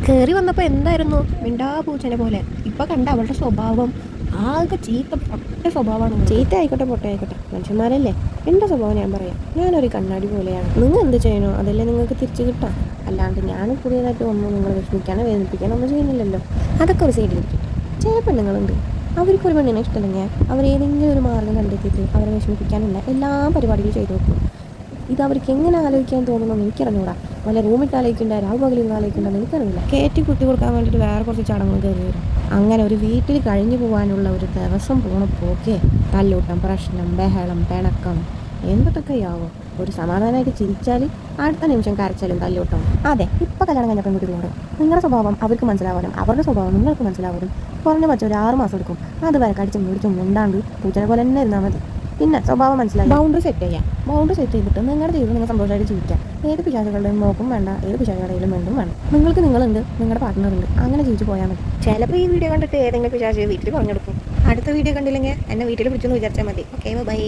കയറി വന്നപ്പോൾ എന്തായിരുന്നു മിണ്ടാ പൂച്ചനെ പോലെ. ഇപ്പം കണ്ട അവളുടെ സ്വഭാവം ആകെ ചീത്ത പൊട്ട സ്വഭാവമാണ്. ചീത്ത ആയിക്കോട്ടെ പൊട്ട ആയിക്കോട്ടെ, മനുഷ്യന്മാരല്ലേ. എൻ്റെ സ്വഭാവം ഞാൻ പറയാം, ഞാനൊരു കണ്ണാടി പോലെയാണ്. നിങ്ങൾ എന്ത് ചെയ്യണോ അതല്ലേ നിങ്ങൾക്ക് തിരിച്ചു കിട്ടാം. അല്ലാണ്ട് ഞാൻ പുതിയതായിട്ട് ഒന്നും നിങ്ങൾ വിഷമിക്കാനോ വേദനിപ്പിക്കാനോ ഒന്നും ചെയ്യുന്നില്ലല്ലോ. അതൊക്കെ ഒരു സൈഡിലിരിക്കും. ചില പെണ്ണുങ്ങളുണ്ട്, അവർക്കൊരു പെണ്ണിനെ ഇഷ്ടമല്ലെങ്കിൽ അവരേതെങ്കിലും ഒരു മാർഗ്ഗം കണ്ടെത്തിയിട്ട് അവരെ വിഷമിപ്പിക്കാനുള്ള എല്ലാ പരിപാടികളും ചെയ്തു വെക്കും. ഇത് അവർക്ക് എങ്ങനെ ആലോചിക്കാൻ തോന്നുന്നു എനിക്കറിഞ്ഞൂടാ. വല്ല റൂമിട്ട് ആലോചിക്കേണ്ട രാവുപകലിൽ ആലോചിക്കേണ്ടെന്ന് എനിക്കറിയില്ല. കയറ്റി കുത്തി കൊടുക്കാൻ വേണ്ടിയിട്ട് വേറെ കുറച്ച് ചടങ്ങുകൾ കയറി വരും. അങ്ങനെ ഒരു വീട്ടിൽ കഴിഞ്ഞു പോകാനുള്ള ഒരു ദിവസം പോണ പോക്കേ തല്ലൂട്ടം, പ്രശ്നം, ബഹളം, പിണക്കം, എന്തൊക്കെയാവും. ഒരു സമാധാനമായിട്ട് ചിരിച്ചാൽ അടുത്ത നിമിഷം കരച്ചാലും തല്ലൂട്ടം. അതെ, ഇപ്പം കല്യാണം കഴിഞ്ഞ പെൺകുട്ടികളോട് നിങ്ങളുടെ സ്വഭാവം അവർക്ക് മനസ്സിലാവാനും അവരുടെ സ്വഭാവം നിങ്ങൾക്ക് മനസ്സിലാവാനും കുറഞ്ഞ പച്ച ഒരു 6 മാസം എടുക്കും. അതുവരെ കടിച്ചും പിടിച്ചും ഉണ്ടാണ്ട് പൂച്ചനെ പോലെ തന്നെ ഇരുന്നാൽ മതി. പിന്നെ സ്വഭാവം മനസ്സിലായി ബൗണ്ടറി സെറ്റ് ചെയ്യാം. ബൗണ്ടറി സെറ്റ് ചെയ്തിട്ട് നിങ്ങളുടെ ജീവിതം നിങ്ങൾ സന്തോഷമായിട്ട് ജീവിക്കാം. ഏത് പിശാചുകളുടെയും നോക്കും വേണ്ട, ഏത് പിശാചുകളുടെയും വേണ്ടും വേണം. നിങ്ങൾക്ക് നിങ്ങളുണ്ട്, നിങ്ങളുടെ പാർട്ട്ണറുണ്ട്, അങ്ങനെ ജീവിച്ച് പോയാൽ മതി. ചിലപ്പോൾ ഈ വീഡിയോ കണ്ടിട്ട് ഏതെങ്കിലും പിശാച് വീട്ടിൽ പറഞ്ഞെടുക്കും. അടുത്ത വീഡിയോ കണ്ടില്ലെങ്കിൽ എന്നെ വീട്ടിൽ പിടിച്ചെന്ന് വിചാരിച്ചാൽ മതി. Okay, by.